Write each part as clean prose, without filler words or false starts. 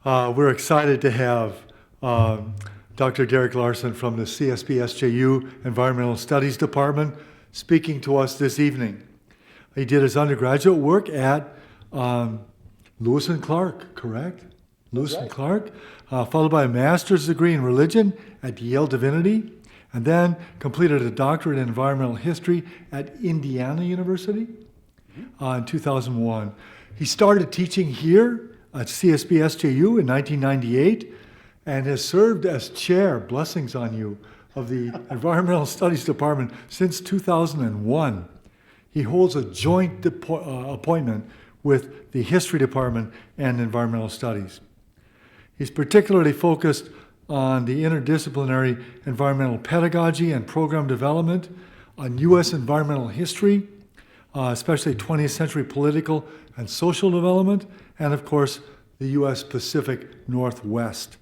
We're excited to have Dr. Derek Larson from the CSB-SJU Environmental Studies Department speaking to us this evening. He did his undergraduate work at Lewis and Clark, correct? Lewis and Clark, followed by a master's degree in religion at Yale Divinity, and then completed a doctorate in environmental history at Indiana University in 2001. He started teaching here at CSB-SJU in 1998 and has served as chair, blessings on you, of the Environmental Studies Department since 2001. He holds a joint appointment with the History Department and Environmental Studies. He's particularly focused on the interdisciplinary environmental pedagogy and program development, on U.S. environmental history, especially 20th century political and social development, and of course, the U.S. Pacific Northwest.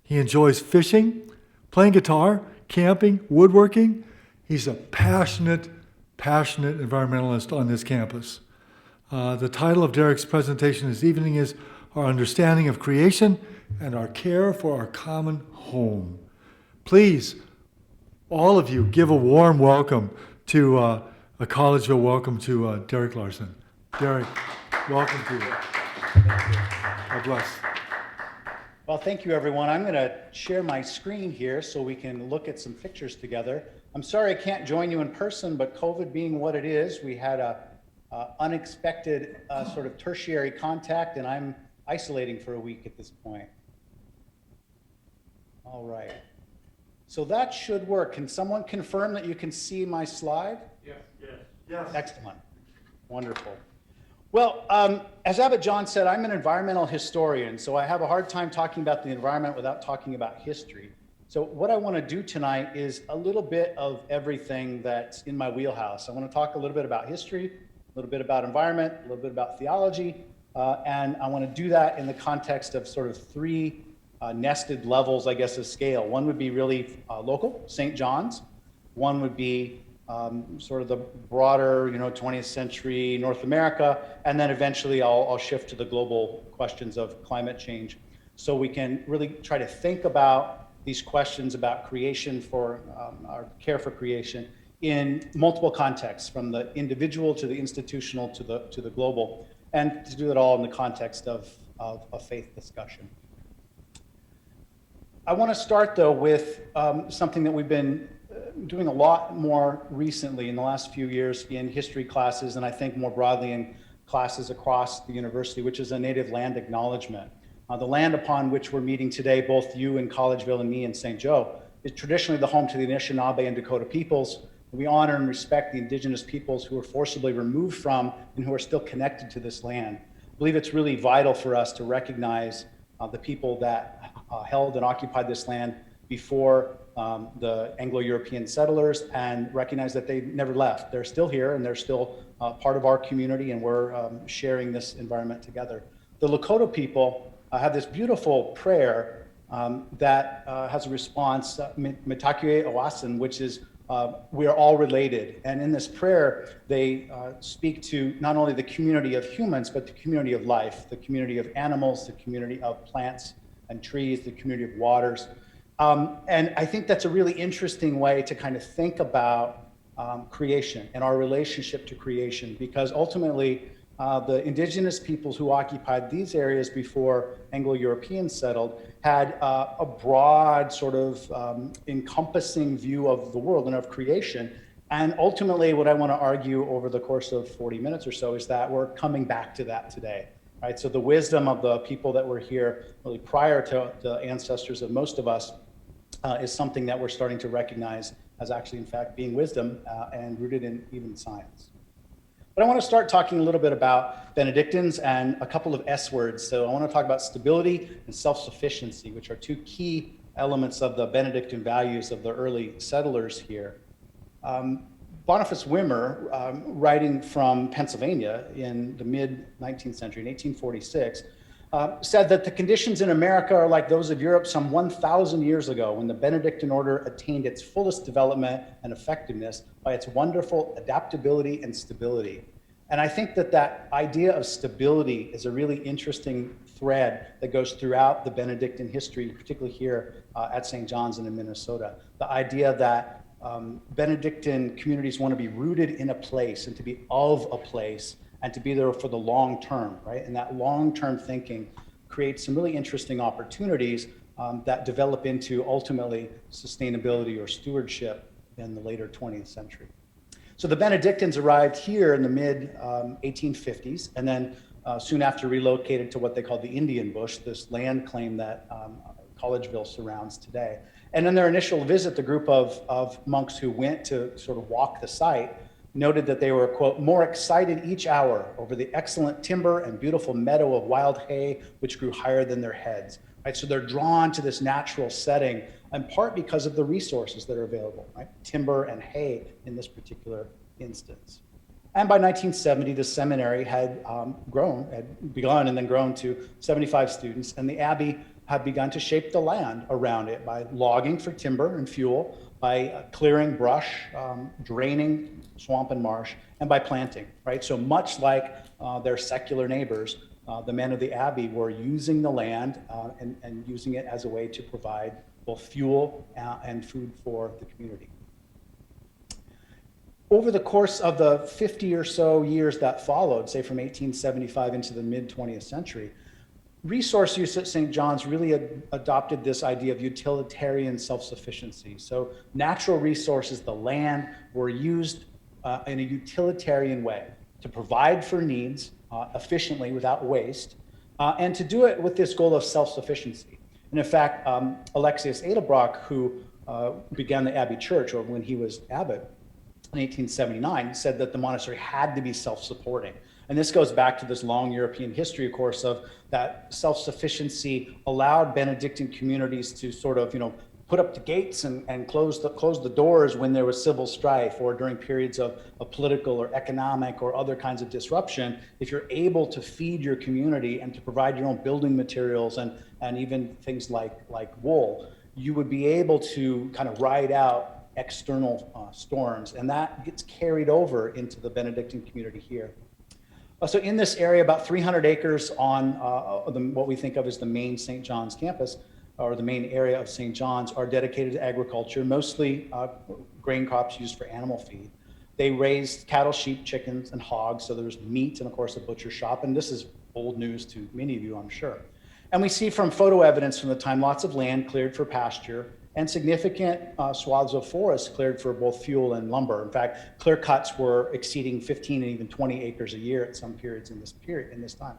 He enjoys fishing, playing guitar, camping, woodworking. He's a passionate environmentalist on this campus. The title of Derek's presentation this evening is Our Understanding of Creation and Our Care for Our Common Home. Please, all of you, give a warm welcome to a Collegeville welcome to Derek Larson. Derek, welcome to you. God bless. Well, thank you, everyone. I'm going to share my screen here so we can look at some pictures together. I'm sorry I can't join you in person, but COVID being what it is, we had a unexpected sort of tertiary contact, and I'm isolating for a week at this point. All right. So that should work. Can someone confirm that you can see my slide? Yes. Excellent. Wonderful. Well, as Abbot John said, I'm an environmental historian, so I have a hard time talking about the environment without talking about history. So what I want to do tonight is a little bit of everything that's in my wheelhouse. I want to talk a little bit about history, a little bit about environment, a little bit about theology, and I want to do that in the context of sort of three nested levels, I guess, of scale. One would be really local, St. John's. One would be sort of the broader, 20th century North America, and then eventually I'll shift to the global questions of climate change. So we can really try to think about these questions about creation for our care for creation in multiple contexts, from the individual to the institutional to the global, and to do it all in the context of a faith discussion. I want to start though with something that we've been doing a lot more recently in the last few years in history classes, and I think more broadly in classes across the university, which is a native land acknowledgement. The land upon which we're meeting today, both you in Collegeville and me in St. Joe, is traditionally the home to the Anishinaabe and Dakota peoples. We honor and respect the indigenous peoples who were forcibly removed from and who are still connected to this land. I believe it's really vital for us to recognize the people that held and occupied this land before the Anglo-European settlers, and recognize that they never left. They're still here and they're still part of our community, and we're sharing this environment together. The Lakota people have this beautiful prayer that has a response, Metakue Owasin, which is we are all related. And in this prayer, they speak to not only the community of humans, but the community of life, the community of animals, the community of plants and trees, the community of waters. And I think that's a really interesting way to kind of think about creation and our relationship to creation, because ultimately the indigenous peoples who occupied these areas before Anglo-Europeans settled had a broad sort of encompassing view of the world and of creation. And ultimately what I want to argue over the course of 40 minutes or so is that we're coming back to that today. Right? So the wisdom of the people that were here really prior to the ancestors of most of us is something that we're starting to recognize as actually, in fact, being wisdom and rooted in even science. But I want to start talking a little bit about Benedictines and a couple of S words. So I want to talk about stability and self-sufficiency, which are two key elements of the Benedictine values of the early settlers here. Boniface Wimmer, writing from Pennsylvania in the mid-19th century, in 1846, said that the conditions in America are like those of Europe some 1,000 years ago, when the Benedictine order attained its fullest development and effectiveness by its wonderful adaptability and stability. And I think that that idea of stability is a really interesting thread that goes throughout the Benedictine history, particularly here at St. John's and in Minnesota. The idea that Benedictine communities want to be rooted in a place and to be of a place and to be there for the long term, right? And that long-term thinking creates some really interesting opportunities that develop into ultimately sustainability or stewardship in the later 20th century. So the Benedictines arrived here in the mid 1850s, and then soon after relocated to what they called the Indian Bush, this land claim that Collegeville surrounds today. And in their initial visit, the group of monks who went to sort of walk the site noted that they were, quote, more excited each hour over the excellent timber and beautiful meadow of wild hay, which grew higher than their heads. Right? So they're drawn to this natural setting, in part because of the resources that are available, right? Timber and hay in this particular instance. And by 1970, the seminary had begun and then grown to 75 students, and the Abbey had begun to shape the land around it by logging for timber and fuel, by clearing brush, draining swamp and marsh, and by planting, right? So much like their secular neighbors, the men of the Abbey were using the land and using it as a way to provide both fuel and food for the community. Over the course of the 50 or so years that followed, say from 1875 into the mid 20th century, resource use at St. John's really adopted this idea of utilitarian self-sufficiency. So natural resources, the land, were used in a utilitarian way to provide for needs efficiently without waste, and to do it with this goal of self-sufficiency. And in fact, Alexius Edelbrock, who began the Abbey Church, or when he was abbot in 1879, said that the monastery had to be self-supporting. And this goes back to this long European history, of course, of that self-sufficiency allowed Benedictine communities to sort of, put up the gates and close the doors when there was civil strife or during periods of political or economic or other kinds of disruption. If you're able to feed your community and to provide your own building materials and even things like wool, you would be able to kind of ride out external storms, and that gets carried over into the Benedictine community here. So in this area, about 300 acres on what we think of as the main St. John's campus, or the main area of St. John's, are dedicated to agriculture, mostly grain crops used for animal feed. They raised cattle, sheep, chickens, and hogs, so there's meat and, of course, a butcher shop, and this is old news to many of you, I'm sure. And we see from photo evidence from the time lots of land cleared for pasture and significant swaths of forest cleared for both fuel and lumber. In fact, clear cuts were exceeding 15 and even 20 acres a year at some periods in this time.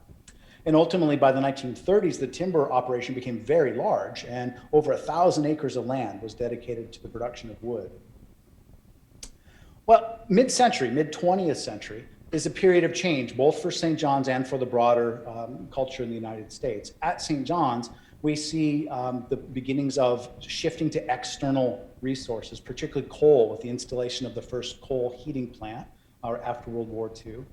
And ultimately, by the 1930s, the timber operation became very large, and over 1,000 acres of land was dedicated to the production of wood. Well, mid-century, mid-20th century, is a period of change, both for St. John's and for the broader culture in the United States. At St. John's, we see the beginnings of shifting to external resources, particularly coal, with the installation of the first coal heating plant after World War II.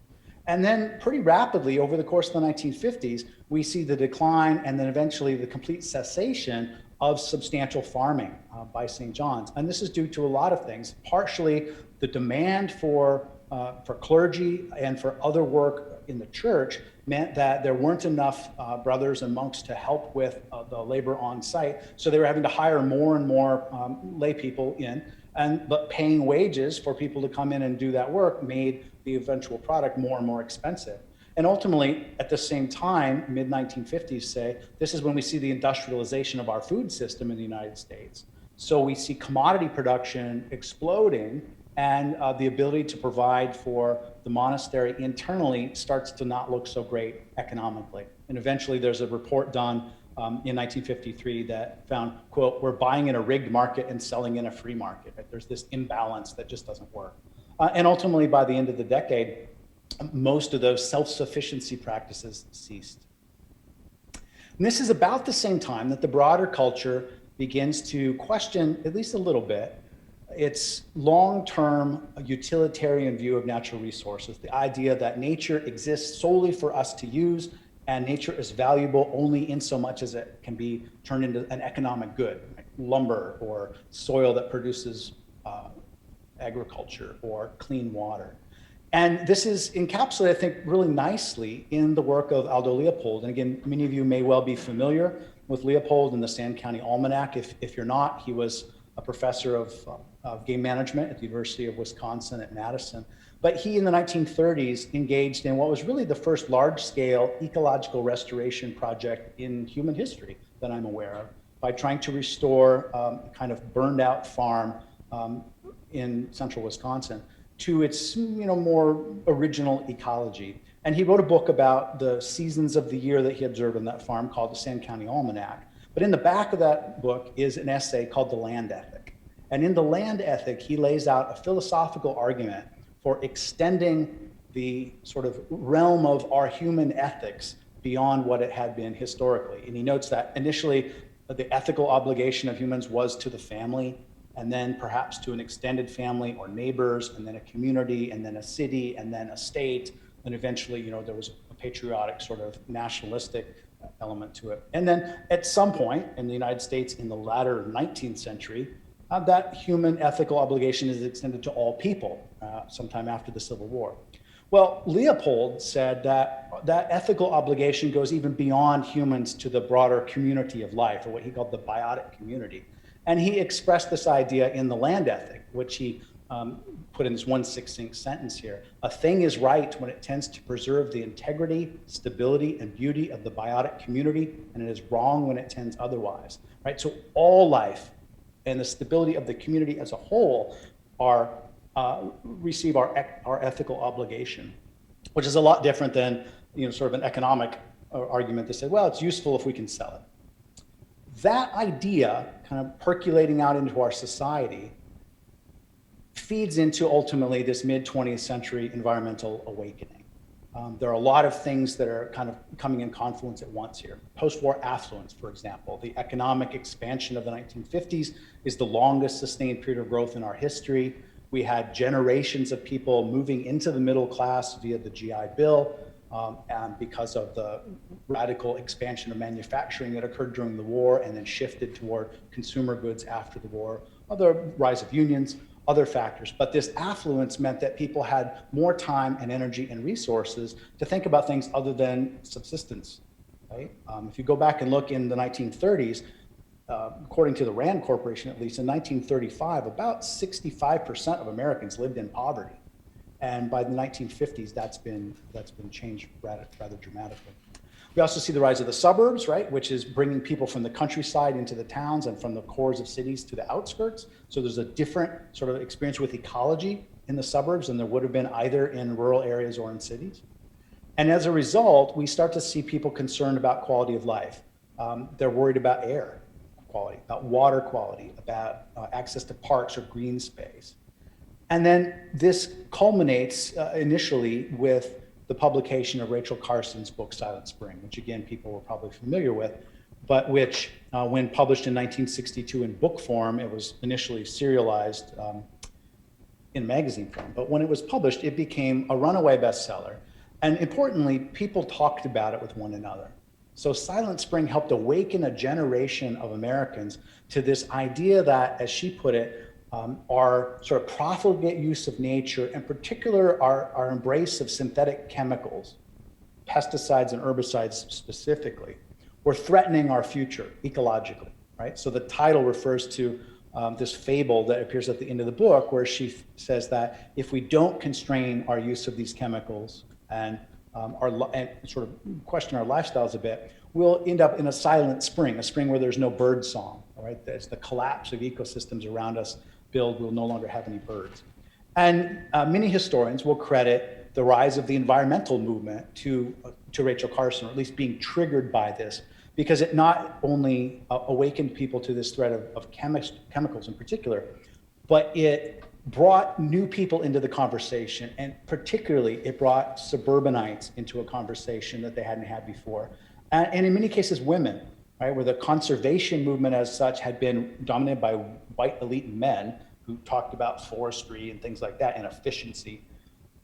And then pretty rapidly, over the course of the 1950s, we see the decline and then eventually the complete cessation of substantial farming by St. John's. And this is due to a lot of things. Partially, the demand for clergy and for other work in the church meant that there weren't enough brothers and monks to help with the labor on site. So they were having to hire more and more lay people in, but paying wages for people to come in and do that work made the eventual product more and more expensive. And ultimately, at the same time, mid-1950s, say, this is when we see the industrialization of our food system in the United States. So we see commodity production exploding, and the ability to provide for the monastery internally starts to not look so great economically. And eventually there's a report done in 1953 that found, quote, we're buying in a rigged market and selling in a free market. Right? There's this imbalance that just doesn't work. And ultimately, by the end of the decade, most of those self-sufficiency practices ceased. And this is about the same time that the broader culture begins to question, at least a little bit, its long-term utilitarian view of natural resources, the idea that nature exists solely for us to use, and nature is valuable only in so much as it can be turned into an economic good, like lumber or soil that produces agriculture or clean water. And this is encapsulated, I think, really nicely in the work of Aldo Leopold. And again, many of you may well be familiar with Leopold and the Sand County Almanac. If you're not, he was a professor of game management at the University of Wisconsin at Madison. But he, in the 1930s, engaged in what was really the first large-scale ecological restoration project in human history that I'm aware of, by trying to restore a kind of burned-out farm in central Wisconsin to its more original ecology. And he wrote a book about the seasons of the year that he observed on that farm called the Sand County Almanac. But in the back of that book is an essay called The Land Ethic. And in The Land Ethic, he lays out a philosophical argument for extending the sort of realm of our human ethics beyond what it had been historically. And he notes that initially the ethical obligation of humans was to the family, and then perhaps to an extended family or neighbors, and then a community, and then a city, and then a state, and eventually, there was a patriotic sort of nationalistic element to it. And then at some point in the United States in the latter 19th century, that human ethical obligation is extended to all people, sometime after the Civil War. Well, Leopold said that that ethical obligation goes even beyond humans to the broader community of life, or what he called the biotic community. And he expressed this idea in The Land Ethic, which he put in this one succinct sentence here. A thing is right when it tends to preserve the integrity, stability, and beauty of the biotic community, and it is wrong when it tends otherwise, right? So all life and the stability of the community as a whole receive our ethical obligation, which is a lot different than sort of an economic argument that said, well, it's useful if we can sell it. That idea, kind of percolating out into our society, feeds into ultimately this mid-20th century environmental awakening. There are a lot of things that are kind of coming in confluence at once here. Post-war affluence, for example, the economic expansion of the 1950s is the longest sustained period of growth in our history. We had generations of people moving into the middle class via the GI Bill, and because of the radical expansion of manufacturing that occurred during the war and then shifted toward consumer goods after the war, the rise of unions, other factors. But this affluence meant that people had more time and energy and resources to think about things other than subsistence, right? If you go back and look in the 1930s, according to the Rand Corporation, at least in 1935, about 65% of Americans lived in poverty. And by the 1950s, that's been changed rather dramatically. We also see the rise of the suburbs, right, which is bringing people from the countryside into the towns and from the cores of cities to the outskirts. So there's a different sort of experience with ecology in the suburbs than there would have been either in rural areas or in cities. And as a result, we start to see people concerned about quality of life. They're worried about air quality, about water quality, about access to parks or green space. And then this culminates initially with the publication of Rachel Carson's book, Silent Spring, which again, people were probably familiar with, but which when published in 1962 in book form, it was initially serialized in magazine form. But when it was published, it became a runaway bestseller. And importantly, people talked about it with one another. So Silent Spring helped awaken a generation of Americans to this idea that, as she put it, our sort of profligate use of nature, in particular our embrace of synthetic chemicals, pesticides and herbicides specifically, were threatening our future ecologically, right? So the title refers to this fable that appears at the end of the book, where she says that if we don't constrain our use of these chemicals and sort of question our lifestyles a bit, we'll end up in a silent spring, a spring where there's no bird song, all right? As the collapse of ecosystems around us we'll no longer have any birds. And many historians will credit the rise of the environmental movement to Rachel Carson, or at least being triggered by this, because it not only awakened people to this threat of chemicals in particular, but it brought new people into the conversation, and particularly it brought suburbanites into a conversation that they hadn't had before. And in many cases, women, right, where the conservation movement as such had been dominated by white elite men who talked about forestry and things like that and efficiency.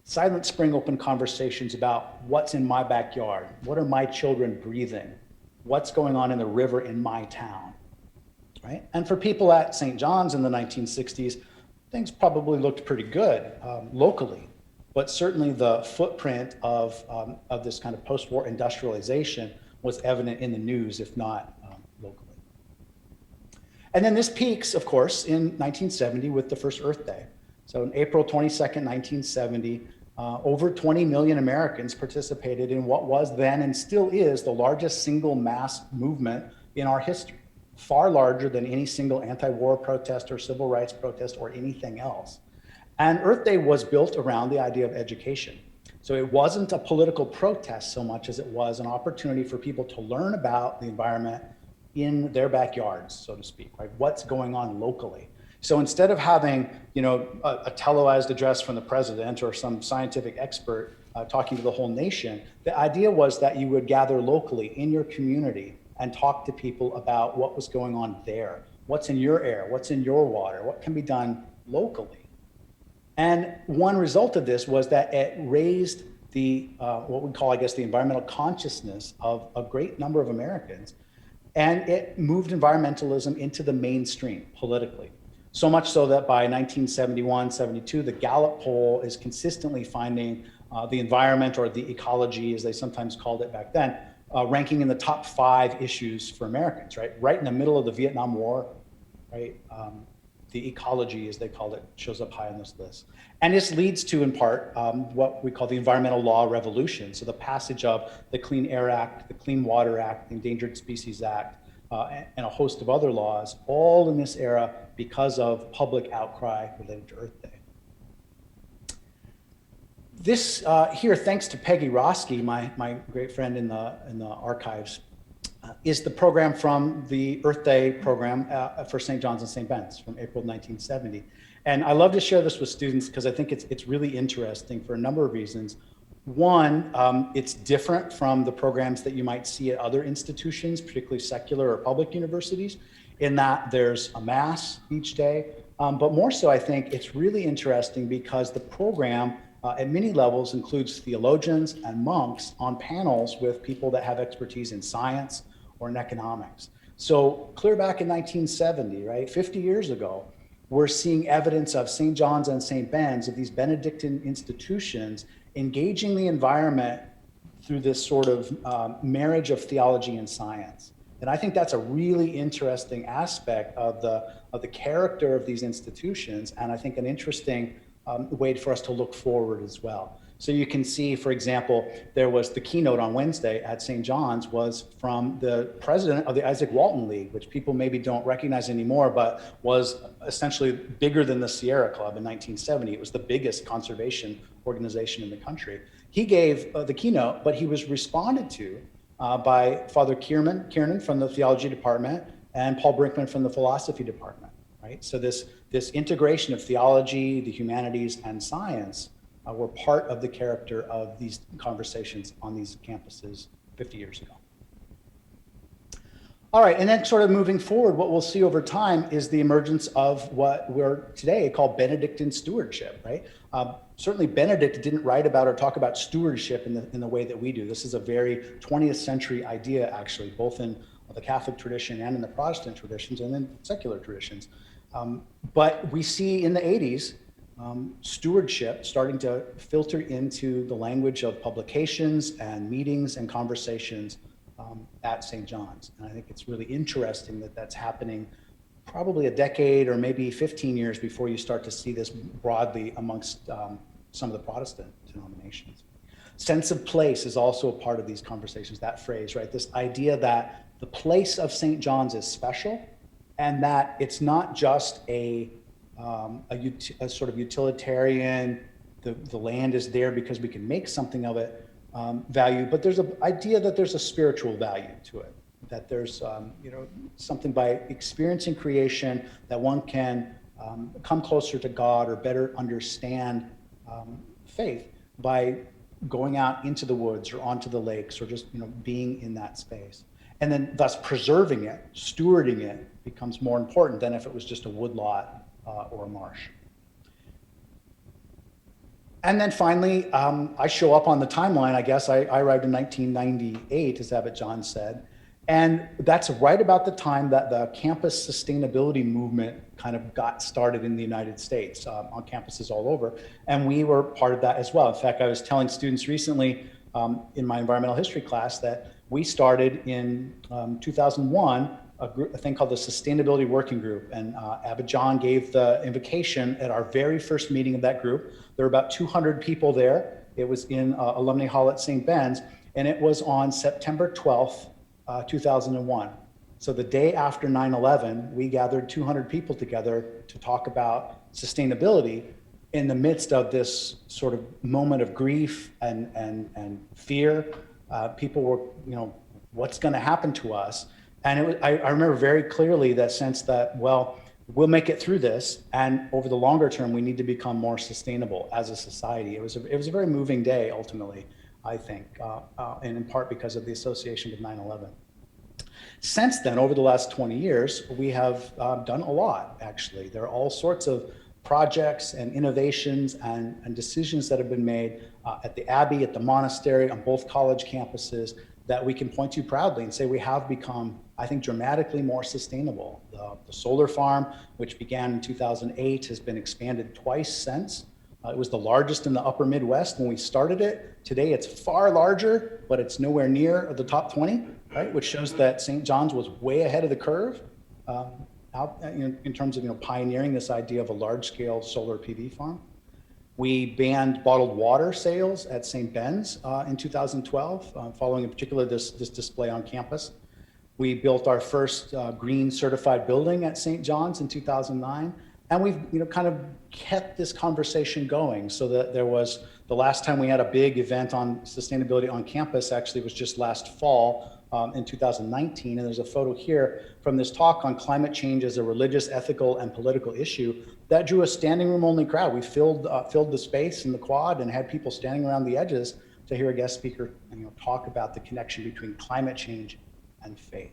Silent Spring opened conversations about what's in my backyard, what are my children breathing, what's going on in the river in my town, right? And for people at St. John's in the 1960s, things probably looked pretty good locally. but certainly the footprint of this kind of post-war industrialization was evident in the news, if not locally. And then this peaks, of course, in 1970 with the first Earth Day. So on April 22nd, 1970, over 20 million Americans participated in what was then and still is the largest single mass movement in our history, far larger than any single anti-war protest or civil rights protest or anything else. And Earth Day was built around the idea of education. So it wasn't a political protest so much as it was an opportunity for people to learn about the environment in their backyards, so to speak, right? What's going on locally. So instead of having, a televised address from the president or some scientific expert talking to the whole nation, the idea was that you would gather locally in your community and talk to people about what was going on there, what's in your air, what's in your water, what can be done locally. And one result of this was that it raised the, what we call, I guess, the environmental consciousness of a great number of Americans. And it moved environmentalism into the mainstream politically. So much so that by 1971, 72, the Gallup poll is consistently finding the environment, or the ecology, as they sometimes called it back then, ranking in the top 5 issues for Americans, right? Right in the middle of the Vietnam War, right? The ecology, as they called it, shows up high on this list. And this leads to, in part, what we call the environmental law revolution. So the passage of the Clean Air Act, the Clean Water Act, the Endangered Species Act, and a host of other laws, all in this era because of public outcry related to Earth Day. This here, thanks to Peggy Roski, my great friend in the archives, is the program from the Earth Day program for St. John's and St. Ben's from April 1970. And I love to share this with students because I think it's really interesting for a number of reasons. One, it's different from the programs that you might see at other institutions, particularly secular or public universities, in that there's a mass each day. But more so, I think it's really interesting because the program at many levels includes theologians and monks on panels with people that have expertise in science or in economics. So clear back in 1970, right, 50 years ago, we're seeing evidence of St. John's and St. Ben's, of these Benedictine institutions, engaging the environment through this sort of marriage of theology and science. And I think that's a really interesting aspect of the character of these institutions, and I think an interesting way for us to look forward as well. So you can see, for example, there was the keynote on Wednesday at St. John's was from the president of the Isaac Walton League, which people maybe don't recognize anymore, but was essentially bigger than the Sierra Club in 1970. It was the biggest conservation organization in the country. He gave the keynote, but he was responded to by Father Kiernan from the theology department and Paul Brinkman from the philosophy department, right? So this integration of theology, the humanities, and science were part of the character of these conversations on these campuses 50 years ago. All right, and then sort of moving forward, what we'll see over time is the emergence of what we're today called Benedictine stewardship, right? Certainly Benedict didn't write about or talk about stewardship in the way that we do. This is a very 20th century idea, actually, both in the Catholic tradition and in the Protestant traditions and in secular traditions. But we see in the 80s, stewardship starting to filter into the language of publications and meetings and conversations at St. John's. And I think it's really interesting that that's happening probably a decade or maybe 15 years before you start to see this broadly amongst some of the Protestant denominations. Sense of place is also a part of these conversations, that phrase, right? This idea that the place of St. John's is special and that it's not just a sort of utilitarian, the land is there because we can make something of it value, but there's an idea that there's a spiritual value to it, that there's something by experiencing creation that one can come closer to God or better understand faith by going out into the woods or onto the lakes or just being in that space. And then thus preserving it, stewarding it becomes more important than if it was just a woodlot or a marsh. And then finally, I show up on the timeline, I guess. I arrived in 1998, as Abbot John said. And that's right about the time that the campus sustainability movement kind of got started in the United States on campuses all over. And we were part of that as well. In fact, I was telling students recently in my environmental history class that we started in 2001 a thing called the Sustainability Working Group. And Abbey gave the invocation at our very first meeting of that group. There were about 200 people there. It was in Alumni Hall at St. Ben's, and it was on September 12th, 2001. So the day after 9/11, we gathered 200 people together to talk about sustainability in the midst of this sort of moment of grief and fear. People were, what's going to happen to us? And I remember very clearly that sense that, well, we'll make it through this, and over the longer term, we need to become more sustainable as a society. It was a very moving day, ultimately, I think, and in part because of the association with 9/11. Since then, over the last 20 years, we have done a lot, actually. There are all sorts of projects and innovations and decisions that have been made at the Abbey, at the monastery, on both college campuses that we can point to proudly and say we have become, I think, dramatically more sustainable. The solar farm, which began in 2008, has been expanded twice since. It was the largest in the upper Midwest when we started it. Today it's far larger, but it's nowhere near the top 20, right? Which shows that St. John's was way ahead of the curve in terms of pioneering this idea of a large-scale solar PV farm. We banned bottled water sales at St. Ben's in 2012, following in particular this display on campus. We built our first green certified building at St. John's in 2009. And we've kind of kept this conversation going, so that there was, the last time we had a big event on sustainability on campus actually was just last fall in 2019. And there's a photo here from this talk on climate change as a religious, ethical, and political issue that drew a standing room only crowd. We filled the space in the quad and had people standing around the edges to hear a guest speaker talk about the connection between climate change and faith.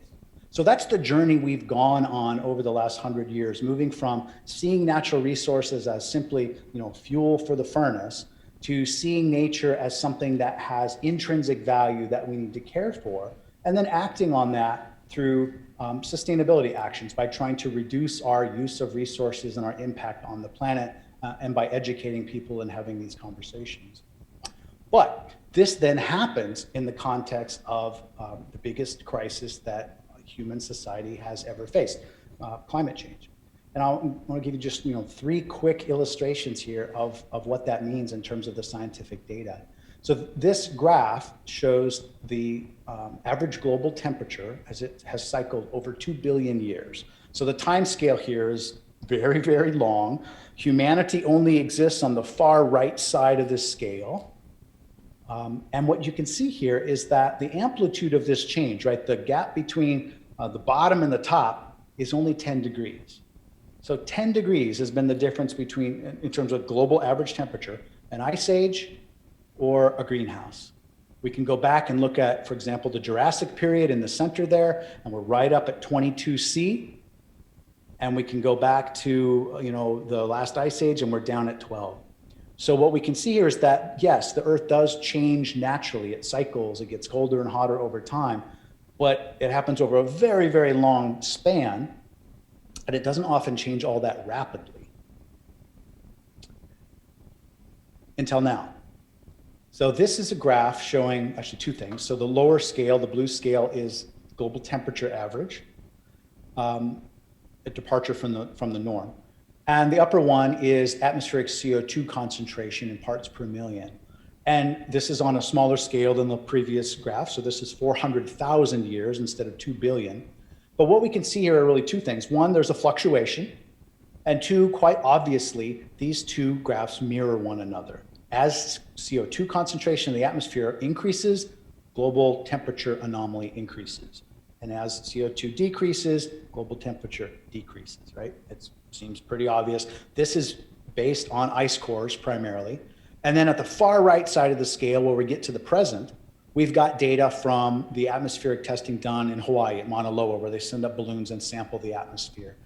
So that's the journey we've gone on over the last 100 years, moving from seeing natural resources as simply, fuel for the furnace, to seeing nature as something that has intrinsic value that we need to care for, and then acting on that through sustainability actions by trying to reduce our use of resources and our impact on the planet, and by educating people and having these conversations. But this then happens in the context of the biggest crisis that human society has ever faced, climate change. And I want to give you just 3 quick illustrations here of what that means in terms of the scientific data. So this graph shows the average global temperature as it has cycled over 2 billion years. So the time scale here is very, very long. Humanity only exists on the far right side of this scale. And what you can see here is that the amplitude of this change, right, the gap between the bottom and the top is only 10 degrees. So 10 degrees has been the difference between, in terms of global average temperature, an ice age or a greenhouse. We can go back and look at, for example, the Jurassic period in the center there, and we're right up at 22°C. And we can go back to, the last ice age, and we're down at 12. So what we can see here is that, yes, the Earth does change naturally. It cycles, it gets colder and hotter over time, but it happens over a very, very long span, and it doesn't often change all that rapidly. Until now. So this is a graph showing actually 2 things. So the lower scale, the blue scale, is global temperature average, a departure from the norm. And the upper one is atmospheric CO2 concentration in parts per million. And this is on a smaller scale than the previous graph. So this is 400,000 years instead of 2 billion. But what we can see here are really 2 things. One, there's a fluctuation. And 2, quite obviously, these 2 graphs mirror one another. As CO2 concentration in the atmosphere increases, global temperature anomaly increases. And as CO2 decreases, global temperature decreases, right? It seems pretty obvious. This is based on ice cores primarily. And then at the far right side of the scale, where we get to the present, we've got data from the atmospheric testing done in Hawaii at Mauna Loa, where they send up balloons and sample the atmosphere.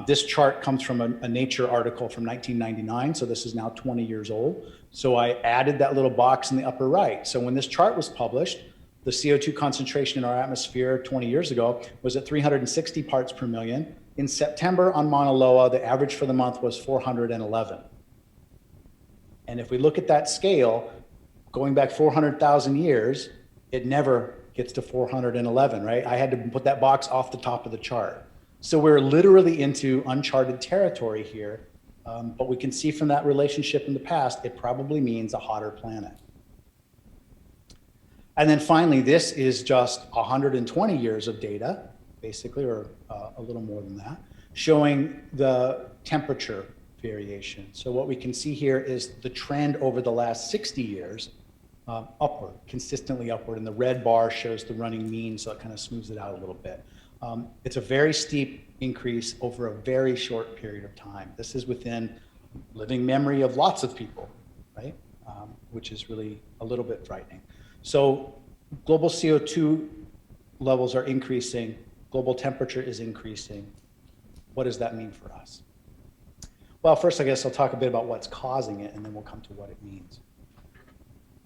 This chart comes from a Nature article from 1999, so this is now 20 years old. So I added that little box in the upper right. So when this chart was published, The CO2 concentration in our atmosphere 20 years ago was at 360 parts per million. In September on Mauna Loa, the average for the month was 411. And if we look at that scale, going back 400,000 years, it never gets to 411, right? I had to put that box off the top of the chart. So we're literally into uncharted territory here, but we can see from that relationship in the past, it probably means a hotter planet. And then finally, this is just 120 years of data, basically, or a little more than that, showing the temperature variation. So what we can see here is the trend over the last 60 years, upward, consistently upward, and the red bar shows the running mean, so it kind of smooths it out a little bit. It's a very steep increase over a very short period of time. This is within living memory of lots of people, right? Which is really a little bit frightening. So global CO2 levels are increasing, global temperature is increasing. What does that mean for us? Well, first, I guess I'll talk a bit about what's causing it, and then we'll come to what it means.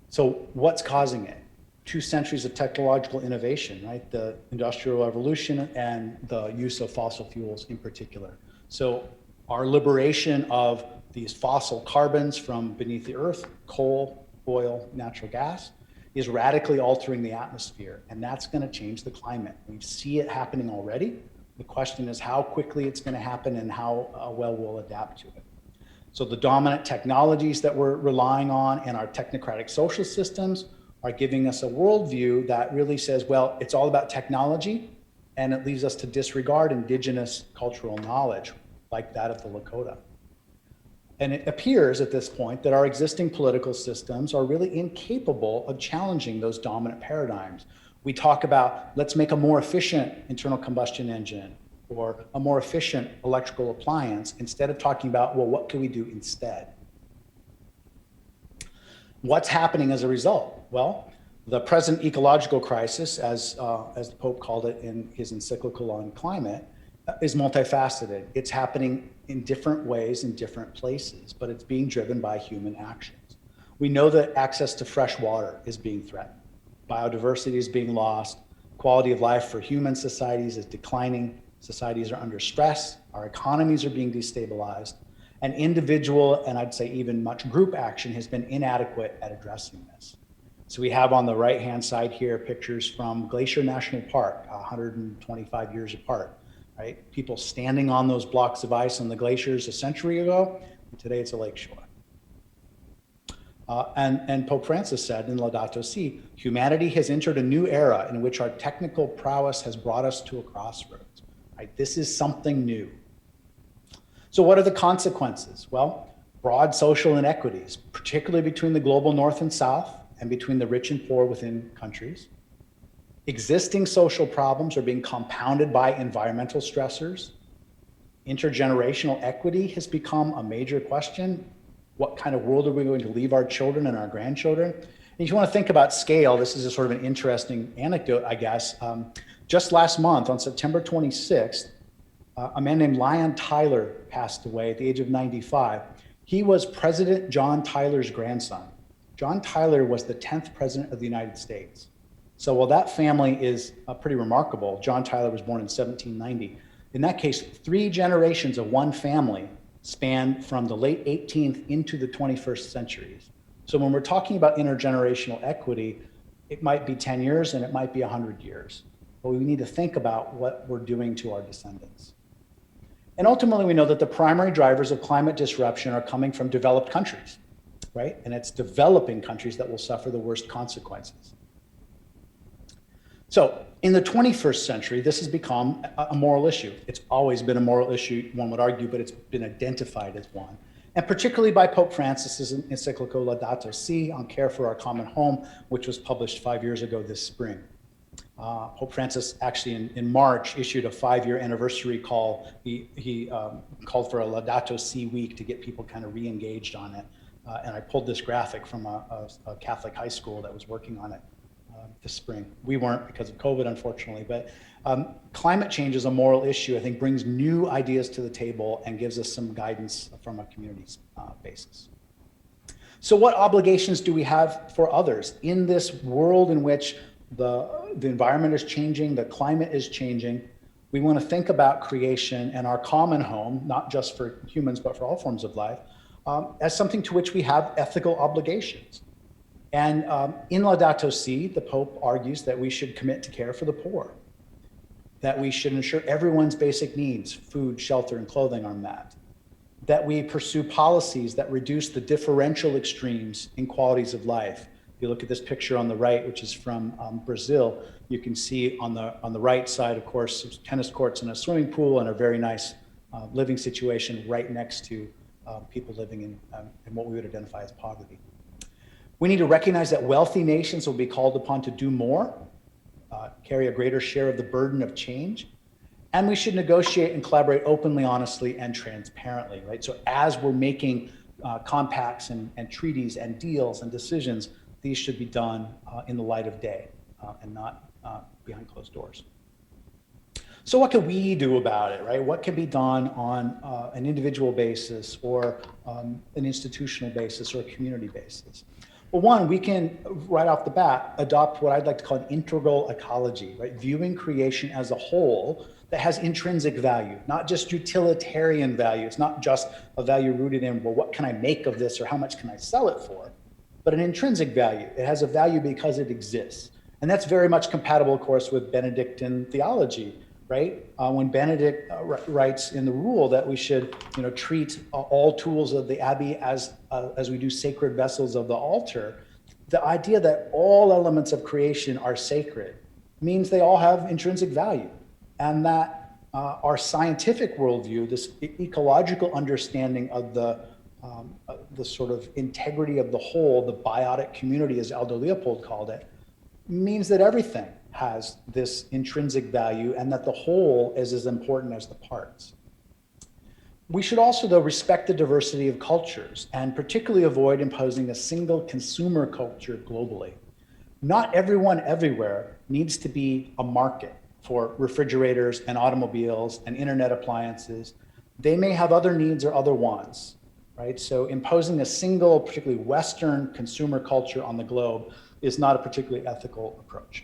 So what's causing it? 2 centuries of technological innovation, right? The Industrial Revolution and the use of fossil fuels in particular. So our liberation of these fossil carbons from beneath the earth, coal, oil, natural gas, is radically altering the atmosphere, and that's going to change the climate. We see it happening already. The question is how quickly it's going to happen and how well we'll adapt to it. So the dominant technologies that we're relying on and our technocratic social systems are giving us a worldview that really says, well, it's all about technology, and it leaves us to disregard indigenous cultural knowledge like that of the Lakota. And it appears at this point that our existing political systems are really incapable of challenging those dominant paradigms. We talk about, let's make a more efficient internal combustion engine or a more efficient electrical appliance, instead of talking about, well, what can we do instead? What's happening as a result? Well, the present ecological crisis, as the Pope called it in his encyclical on climate, is multifaceted. It's happening in different ways in different places, but it's being driven by human actions. We know that access to fresh water is being threatened. Biodiversity is being lost. Quality of life for human societies is declining. Societies are under stress. Our economies are being destabilized. And individual, and I'd say even much group action, has been inadequate at addressing this. So we have on the right-hand side here pictures from Glacier National Park, 125 years apart, right? People standing on those blocks of ice on the glaciers a century ago, and today it's a lakeshore. And Pope Francis said in Laudato Si, humanity has entered a new era in which our technical prowess has brought us to a crossroads, right? This is something new. So what are the consequences? Well, broad social inequities, particularly between the global north and south and between the rich and poor within countries. Existing social problems are being compounded by environmental stressors. Intergenerational equity has become a major question. What kind of world are we going to leave our children and our grandchildren? And if you want to think about scale, this is a sort of an interesting anecdote, I guess. Just last month, on September 26th, a man named Lyon Tyler passed away at the age of 95. He was President John Tyler's grandson. John Tyler was the 10th president of the United States. So while that family is pretty remarkable, John Tyler was born in 1790. In that case, 3 generations of one family spanned from the late 18th into the 21st centuries. So when we're talking about intergenerational equity, it might be 10 years and it might be 100 years. But we need to think about what we're doing to our descendants. And ultimately, we know that the primary drivers of climate disruption are coming from developed countries, right? And it's developing countries that will suffer the worst consequences. So in the 21st century, this has become a moral issue. It's always been a moral issue, one would argue, but it's been identified as one. And particularly by Pope Francis's encyclical Laudato Si on care for our common home, which was published 5 years ago this spring. Pope Francis actually in March issued a 5-year anniversary call. He called for a Laudato Si week to get people kind of re-engaged on it. And I pulled this graphic from a Catholic high school that was working on it this spring. We weren't because of COVID, unfortunately, but climate change is a moral issue, I think brings new ideas to the table and gives us some guidance from a community basis. So what obligations do we have for others in this world in which The environment is changing, the climate is changing. We want to think about creation and our common home, not just for humans, but for all forms of life, as something to which we have ethical obligations. And in Laudato Si, the Pope argues that we should commit to care for the poor, that we should ensure everyone's basic needs, food, shelter, and clothing are met, that we pursue policies that reduce the differential extremes in qualities of life. If you look at this picture on the right, which is from Brazil, you can see on the right side, of course, tennis courts and a swimming pool and a very nice living situation right next to people living in what we would identify as poverty. We need to recognize that wealthy nations will be called upon to do more, carry a greater share of the burden of change, and we should negotiate and collaborate openly, honestly, and transparently, right? So as we're making compacts and treaties and deals and decisions, these should be done in the light of day and not behind closed doors. So what can we do about it, right? What can be done on an individual basis or an institutional basis or a community basis? Well, one, we can, right off the bat, adopt what I'd like to call an integral ecology, right? Viewing creation as a whole that has intrinsic value, not just utilitarian value. It's not just a value rooted in, well, what can I make of this or how much can I sell it for? But an intrinsic value. It has a value because it exists. And that's very much compatible, of course, with Benedictine theology, right? When Benedict writes in the rule that we should, treat all tools of the Abbey as we do sacred vessels of the altar, the idea that all elements of creation are sacred means they all have intrinsic value, and that our scientific worldview, this ecological understanding of the sort of integrity of the whole, the biotic community, as Aldo Leopold called it, means that everything has this intrinsic value and that the whole is as important as the parts. We should also, though, respect the diversity of cultures and particularly avoid imposing a single consumer culture globally. Not everyone everywhere needs to be a market for refrigerators and automobiles and internet appliances. They may have other needs or other wants, right? So imposing a single, particularly Western consumer culture on the globe is not a particularly ethical approach.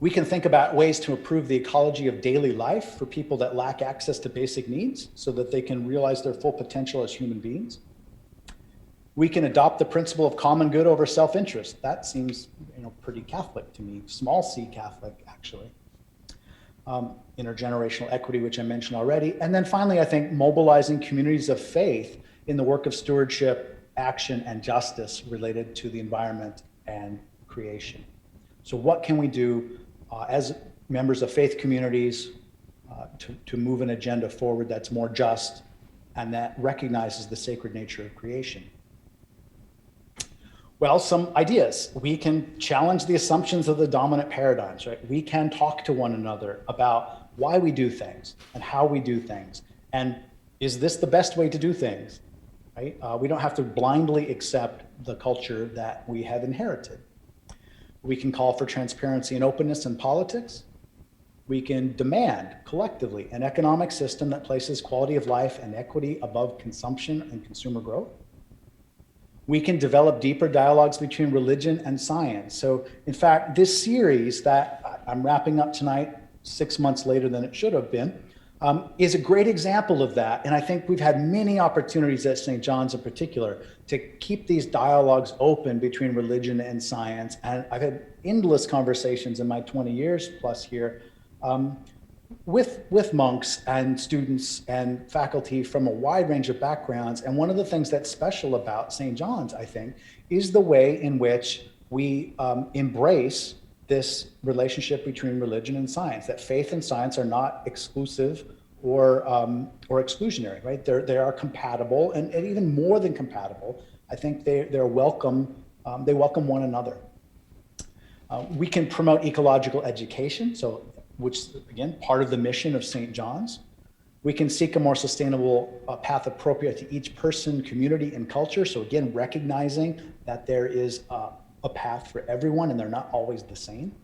We can think about ways to improve the ecology of daily life for people that lack access to basic needs so that they can realize their full potential as human beings. We can adopt the principle of common good over self-interest. That seems pretty Catholic to me, small c Catholic, actually. Intergenerational equity, which I mentioned already. And then finally, I think mobilizing communities of faith in the work of stewardship, action, and justice related to the environment and creation. So what can we do as members of faith communities to move an agenda forward that's more just and that recognizes the sacred nature of creation? Well, some ideas. We can challenge the assumptions of the dominant paradigms, right? We can talk to one another about why we do things and how we do things. And is this the best way to do things, right? We don't have to blindly accept the culture that we have inherited. We can call for transparency and openness in politics. We can demand collectively an economic system that places quality of life and equity above consumption and consumer growth. We can develop deeper dialogues between religion and science. So in fact, this series that I'm wrapping up tonight, 6 months later than it should have been, is a great example of that. And I think we've had many opportunities at St. John's in particular to keep these dialogues open between religion and science. And I've had endless conversations in my 20 years plus here with monks and students and faculty from a wide range of backgrounds. And one of the things that's special about St. John's, I think, is the way in which we embrace this relationship between religion and science, that faith and science are not exclusive or exclusionary, right? They are compatible and even more than compatible. I think they're welcome, they welcome one another. We can promote ecological education, which again, part of the mission of St. John's. We can seek a more sustainable path appropriate to each person, community, and culture. So again, recognizing that there is a path for everyone and they're not always the same.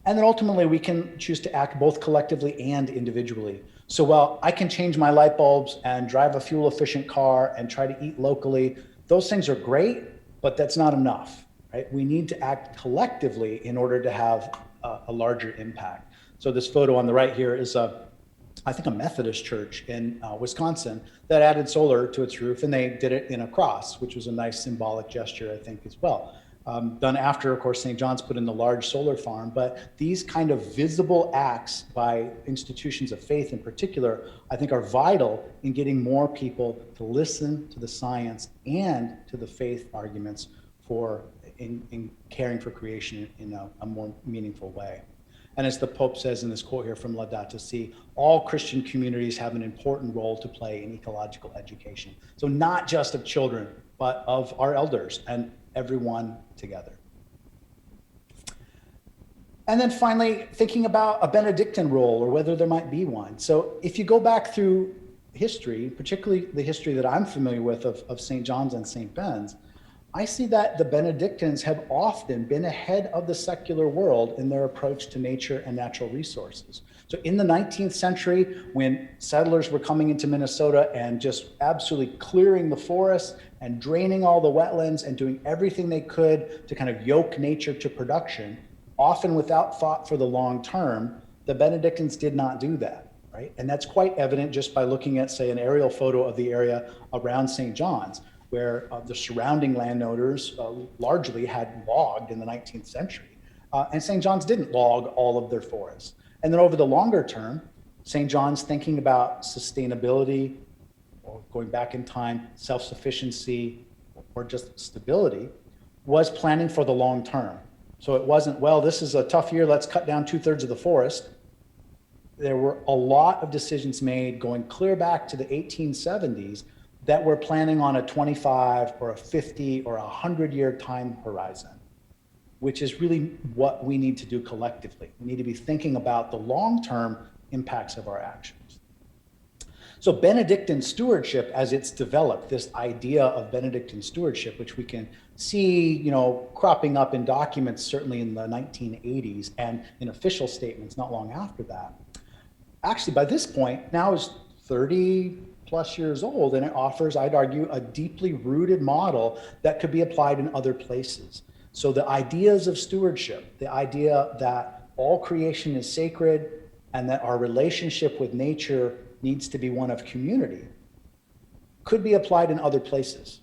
And then ultimately we can choose to act both collectively and individually. So while I can change my light bulbs and drive a fuel efficient car and try to eat locally, those things are great, but that's not enough. right? We need to act collectively in order to have a larger impact. So this photo on the right here is I think a Methodist church in Wisconsin that added solar to its roof, and they did it in a cross, which was a nice symbolic gesture, I think, as well. Done after, of course, St. John's put in the large solar farm, but these kind of visible acts by institutions of faith in particular, I think are vital in getting more people to listen to the science and to the faith arguments for in caring for creation in a more meaningful way. And as the Pope says in this quote here from Laudato Si, all Christian communities have an important role to play in ecological education. So not just of children, but of our elders and everyone together. And then finally, thinking about a Benedictine role or whether there might be one. So if you go back through history, particularly the history that I'm familiar with of St. John's and St. Ben's, I see that the Benedictines have often been ahead of the secular world in their approach to nature and natural resources. So in the 19th century, when settlers were coming into Minnesota and just absolutely clearing the forests and draining all the wetlands and doing everything they could to kind of yoke nature to production, often without thought for the long term, the Benedictines did not do that, right? And that's quite evident just by looking at, say, an aerial photo of the area around St. John's, where the surrounding landowners largely had logged in the 19th century. And St. John's didn't log all of their forests. And then over the longer term, St. John's thinking about sustainability, or going back in time, self-sufficiency, or just stability, was planning for the long term. So it wasn't, well, this is a tough year, let's cut down 2/3 of the forest. There were a lot of decisions made going clear back to the 1870s that we're planning on a 25 or a 50 or a 100-year time horizon, which is really what we need to do collectively. We need to be thinking about the long-term impacts of our actions. So Benedictine stewardship, as it's developed, this idea of Benedictine stewardship, which we can see, cropping up in documents certainly in the 1980s and in official statements not long after that, actually by this point now is 30 plus years old, and it offers, I'd argue, a deeply rooted model that could be applied in other places. So the ideas of stewardship, the idea that all creation is sacred and that our relationship with nature needs to be one of community, could be applied in other places,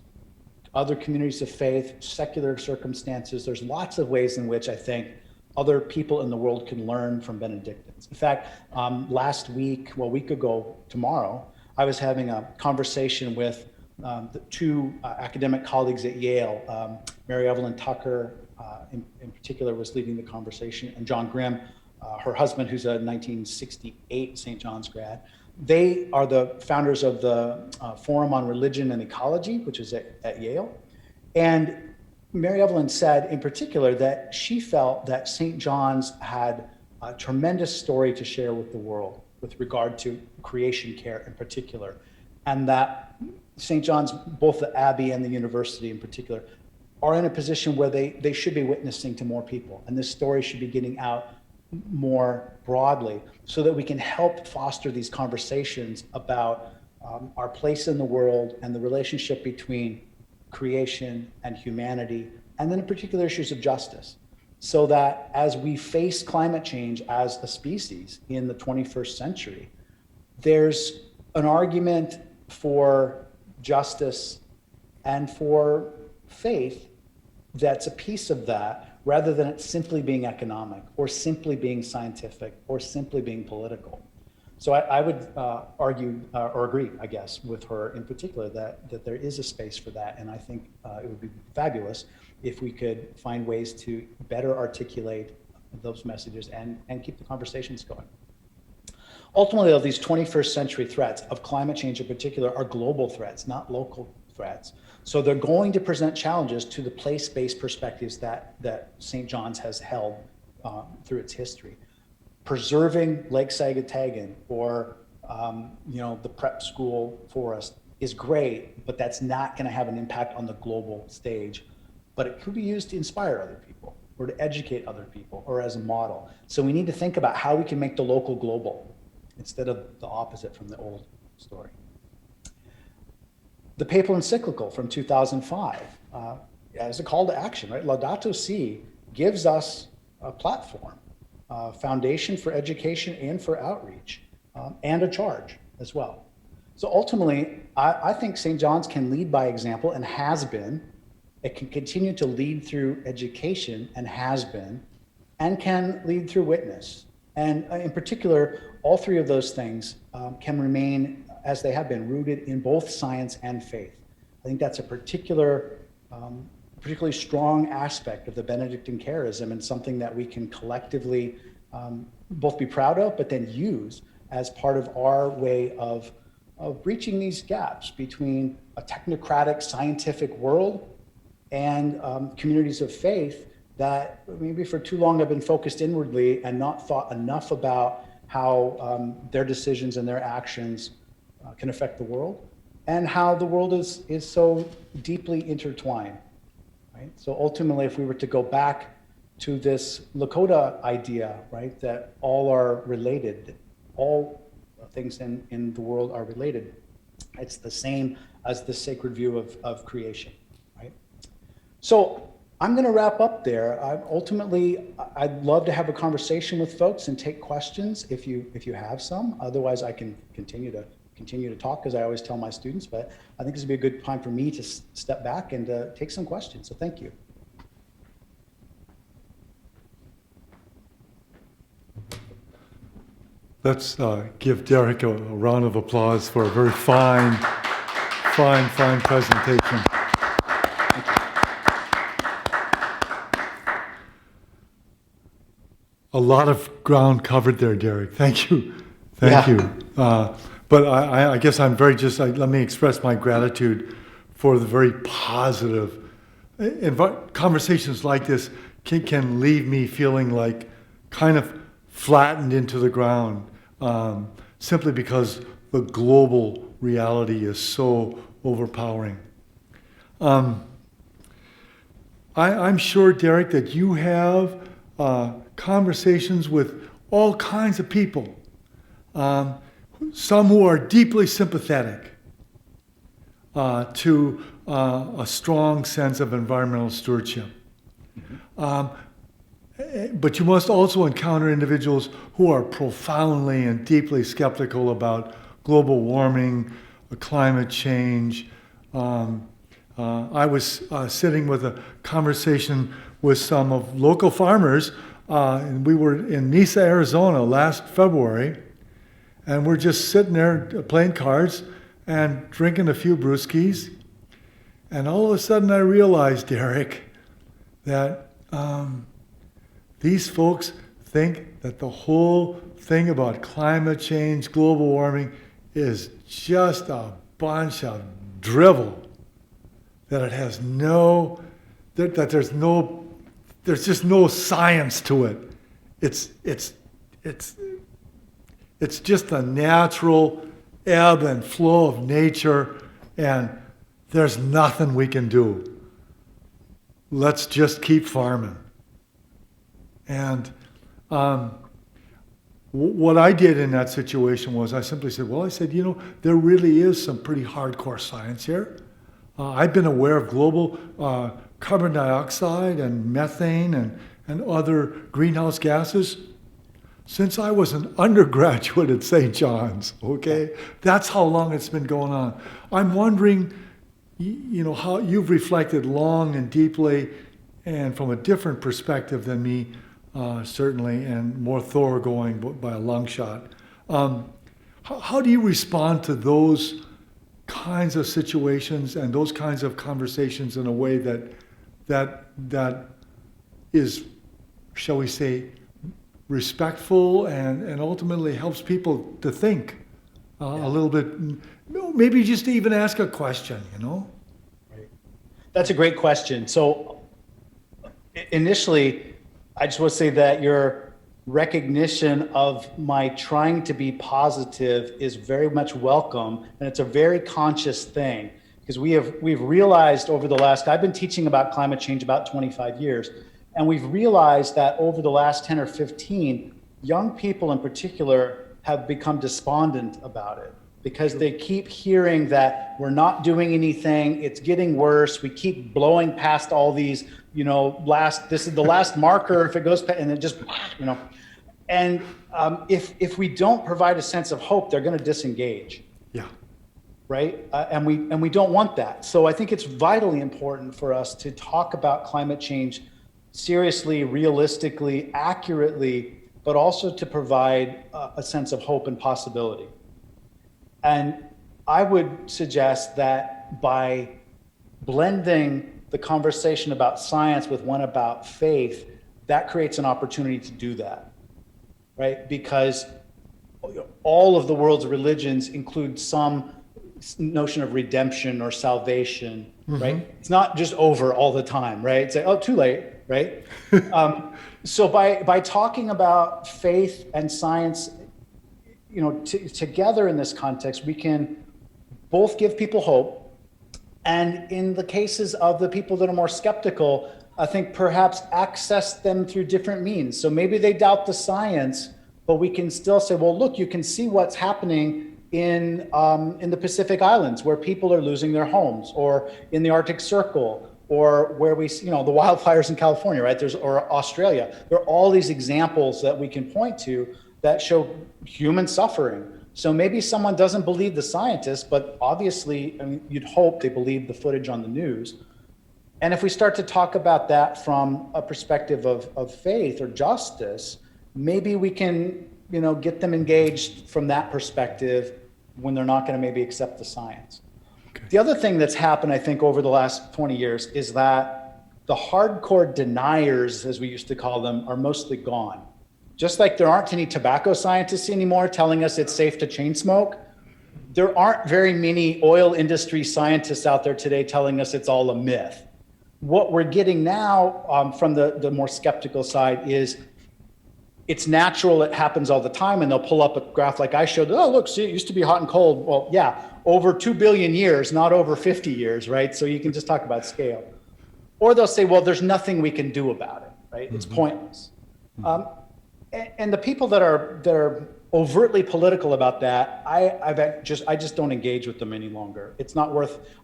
other communities of faith, secular circumstances. There's lots of ways in which I think other people in the world can learn from Benedictines. In fact, last week, a week ago tomorrow, I was having a conversation with the two academic colleagues at Yale. Mary Evelyn Tucker, in particular, was leading the conversation, and John Grimm, her husband, who's a 1968 St. John's grad. They are the founders of the Forum on Religion and Ecology, which is at Yale. And Mary Evelyn said, in particular, that she felt that St. John's had a tremendous story to share with the world with regard to creation care in particular, and that St. John's, both the Abbey and the university in particular, are in a position where they should be witnessing to more people, and this story should be getting out more broadly so that we can help foster these conversations about our place in the world and the relationship between creation and humanity, and then in particular issues of justice, so that as we face climate change as a species in the 21st century, there's an argument for justice and for faith that's a piece of that, rather than it simply being economic or simply being scientific or simply being political. So I would argue or agree, I guess, with her in particular that there is a space for that, and I think it would be fabulous if we could find ways to better articulate those messages and keep the conversations going. Ultimately, though, these 21st century threats of climate change in particular are global threats, not local threats. So they're going to present challenges to the place-based perspectives that St. John's has held through its history. Preserving Lake Sagatagan or the prep school forest is great, but that's not going to have an impact on the global stage. But it could be used to inspire other people or to educate other people or as a model. So we need to think about how we can make the local global instead of the opposite from the old story. The papal encyclical from 2005 as a call to action, right? Laudato Si gives us a platform, a foundation for education and for outreach, and a charge as well. So ultimately, I think St. John's can lead by example and has been. It can continue to lead through education and has been, and can lead through witness. And in particular, all three of those things can remain, as they have been, rooted in both science and faith. I think that's a particularly strong aspect of the Benedictine charism, and something that we can collectively both be proud of, but then use as part of our way of breaching these gaps between a technocratic scientific world and communities of faith that maybe for too long have been focused inwardly and not thought enough about how their decisions and their actions can affect the world, and how the world is so deeply intertwined, right? So ultimately, if we were to go back to this Lakota idea, right, that all are related, all things in the world are related, it's the same as the sacred view of creation, right? So I'm going to wrap up there. I'd love to have a conversation with folks and take questions if you have some. Otherwise, I can continue to talk, as I always tell my students. But I think this would be a good time for me to step back and take some questions. So thank you. Let's give Derek a round of applause for a very fine presentation. A lot of ground covered there, Derek. Thank you. Thank you. But I guess I'm let me express my gratitude for the very positive conversations like this can leave me feeling like kind of flattened into the ground, simply because the global reality is so overpowering. I'm sure, Derek, that you have conversations with all kinds of people, some who are deeply sympathetic to a strong sense of environmental stewardship. But you must also encounter individuals who are profoundly and deeply skeptical about global warming, climate change. I was sitting with a conversation with some of local farmers, and we were in Mesa, Arizona last February, and we're just sitting there playing cards and drinking a few brewskis. And all of a sudden I realized, Derek, that these folks think that the whole thing about climate change, global warming, is just a bunch of drivel. That it has there's just no science to it. It's just the natural ebb and flow of nature, and there's nothing we can do. Let's just keep farming. And what I did in that situation was I simply said, there really is some pretty hardcore science here. I've been aware of global carbon dioxide and methane and other greenhouse gases since I was an undergraduate at St. John's, okay? That's how long it's been going on. I'm wondering, how you've reflected long and deeply and from a different perspective than me, certainly, and more thoroughgoing by a long shot. How do you respond to those kinds of situations and those kinds of conversations in a way that is, shall we say, respectful and ultimately helps people to think a little bit, maybe just to even ask a question, Right. That's a great question. So initially, I just want to say that your recognition of my trying to be positive is very much welcome, and it's a very conscious thing, because we've realized over the last, I've been teaching about climate change about 25 years, and we've realized that over the last 10 or 15, young people in particular have become despondent about it because they keep hearing that we're not doing anything, it's getting worse, we keep blowing past all these, this is the last marker, if it goes past, and it just, and if we don't provide a sense of hope, they're going to disengage. Yeah. Right? And we don't want that. So I think it's vitally important for us to talk about climate change seriously, realistically, accurately, but also to provide a sense of hope and possibility. And I would suggest that by blending the conversation about science with one about faith, that creates an opportunity to do that, right? Because all of the world's religions include some notion of redemption or salvation, right? It's not just over all the time, right? It's like, oh, too late, right? So by talking about faith and science, together in this context, we can both give people hope, and in the cases of the people that are more skeptical, I think perhaps access them through different means. So maybe they doubt the science, but we can still say, well, look, you can see what's happening in the Pacific Islands, where people are losing their homes, or in the Arctic Circle, or where we, the wildfires in California, right? Or Australia. There are all these examples that we can point to that show human suffering. So maybe someone doesn't believe the scientists, but obviously, you'd hope they believe the footage on the news. And if we start to talk about that from a perspective of faith or justice, maybe we can, get them engaged from that perspective when they're not going to maybe accept the science. Okay. The other thing that's happened, I think, over the last 20 years is that the hardcore deniers, as we used to call them, are mostly gone. Just like there aren't any tobacco scientists anymore telling us it's safe to chain smoke, there aren't very many oil industry scientists out there today telling us it's all a myth. What we're getting now from the more skeptical side is it's natural, it happens all the time, and they'll pull up a graph like I showed. Oh, look, see, it used to be hot and cold. Well, yeah, over 2 billion years, not over 50 years, right? So you can just talk about scale. Or they'll say, well, there's nothing we can do about it, right? It's pointless. And the people that are overtly political about that, I just don't engage with them any longer.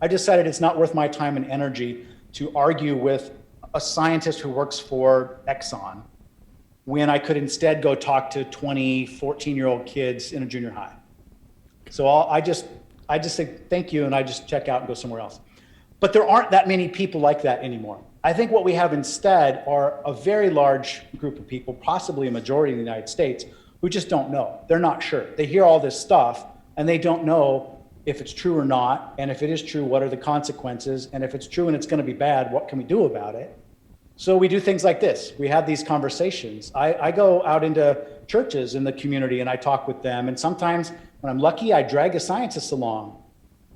I decided it's not worth my time and energy to argue with a scientist who works for Exxon, when I could instead go talk to 14-year-old kids in a junior high. So I just say thank you, and I just check out and go somewhere else. But there aren't that many people like that anymore. I think what we have instead are a very large group of people, possibly a majority in the United States, who just don't know. They're not sure. They hear all this stuff, and they don't know if it's true or not, and if it is true, what are the consequences, and if it's true and it's going to be bad, what can we do about it? So we do things like this. We have these conversations. I go out into churches in the community and I talk with them. And sometimes when I'm lucky, I drag a scientist along.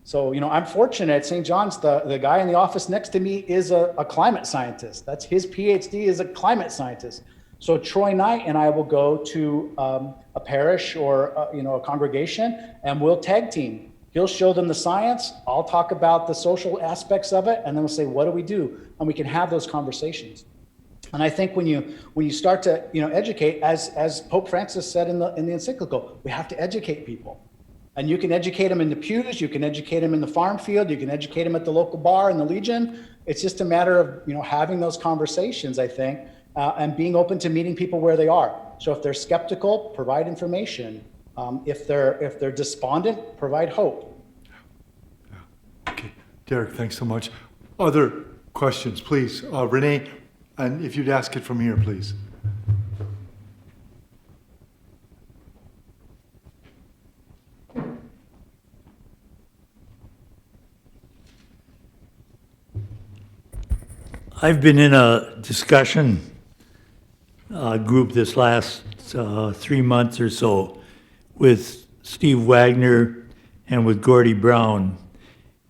So, I'm fortunate at St. John's, the guy in the office next to me is a climate scientist. That's his PhD, is a climate scientist. So Troy Knight and I will go to a parish or a congregation, and we'll tag team. He'll show them the science. I'll talk about the social aspects of it, and then we'll say, what do we do? And we can have those conversations. And I think when you start to educate, as Pope Francis said in the encyclical, we have to educate people. And you can educate them in the pews, you can educate them in the farm field, you can educate them at the local bar in the Legion. It's just a matter of having those conversations, I think, and being open to meeting people where they are. So if they're skeptical, provide information. If they're despondent, provide hope. Okay, Derek, thanks so much. Other questions, please. Renee, and if you'd ask it from here, please. I've been in a discussion group this last 3 months or so with Steve Wagner and with Gordy Brown.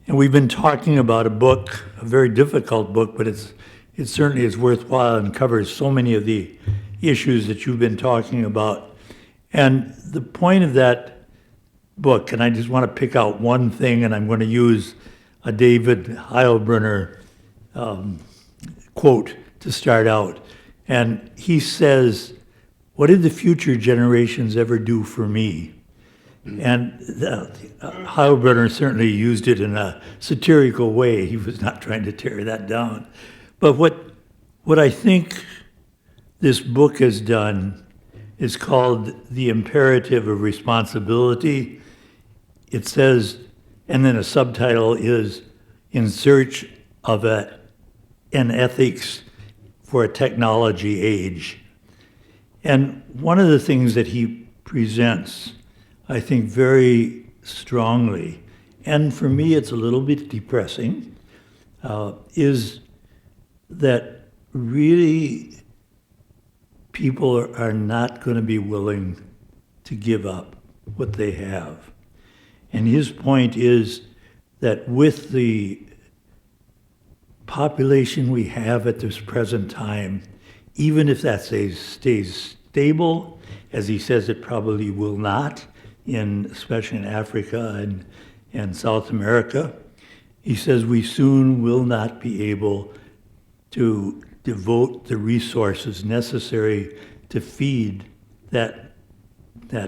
And we've been talking about a book, a very difficult book, but it certainly is worthwhile and covers so many of the issues that you've been talking about. And the point of that book, and I just want to pick out one thing, and I'm going to use a David Heilbrunner quote to start out. And he says, "What did the future generations ever do for me?" And Heilbronner certainly used it in a satirical way. He was not trying to tear that down. But what I think this book has done is called The Imperative of Responsibility. It says, and then a subtitle is In Search of an Ethics for a Technology Age. And one of the things that he presents, I think, very strongly, and for me it's a little bit depressing, is that really people are not going to be willing to give up what they have. And his point is that with the population we have at this present time, even if that stays stable, as he says it probably will not, especially in Africa and South America, he says we soon will not be able to devote the resources necessary to feed that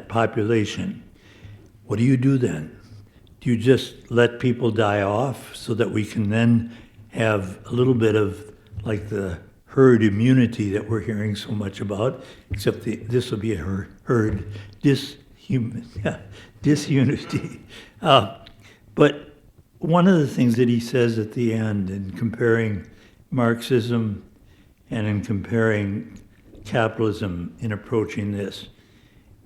population. What do you do then? Do you just let people die off so that we can then have a little bit of like the herd immunity that we're hearing so much about, except this will be a herd disunity. But one of the things that he says at the end in comparing Marxism and in comparing capitalism in approaching this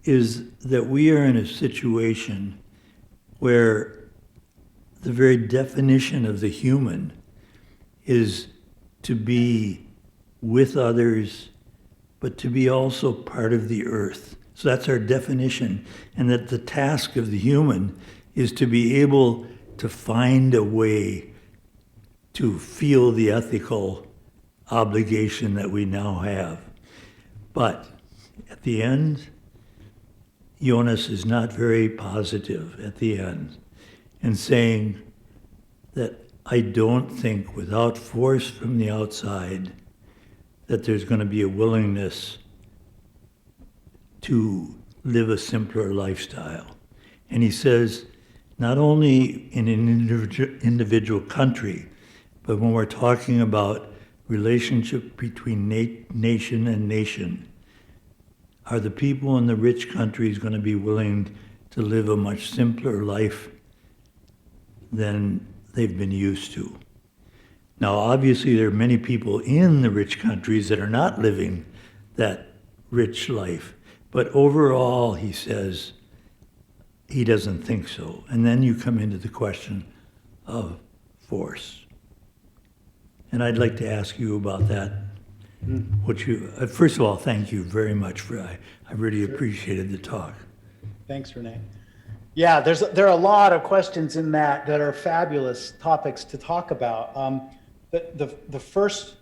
is that we are in a situation where the very definition of the human is to be with others, but to be also part of the earth. So that's our definition, and that the task of the human is to be able to find a way to feel the ethical obligation that we now have. But at the end, Jonas is not very positive at the end in saying that I don't think without force from the outside that there's going to be a willingness to live a simpler lifestyle. And he says, not only in an individual country, but when we're talking about relationship between nation and nation, are the people in the rich countries going to be willing to live a much simpler life than they've been used to? Now, obviously, there are many people in the rich countries that are not living that rich life. But overall, he says, he doesn't think so. And then you come into the question of force. And I'd like to ask you about that. First of all, thank you very much I really appreciated the talk. Thanks, Renee. Yeah, there are a lot of questions in that are fabulous topics to talk about. The first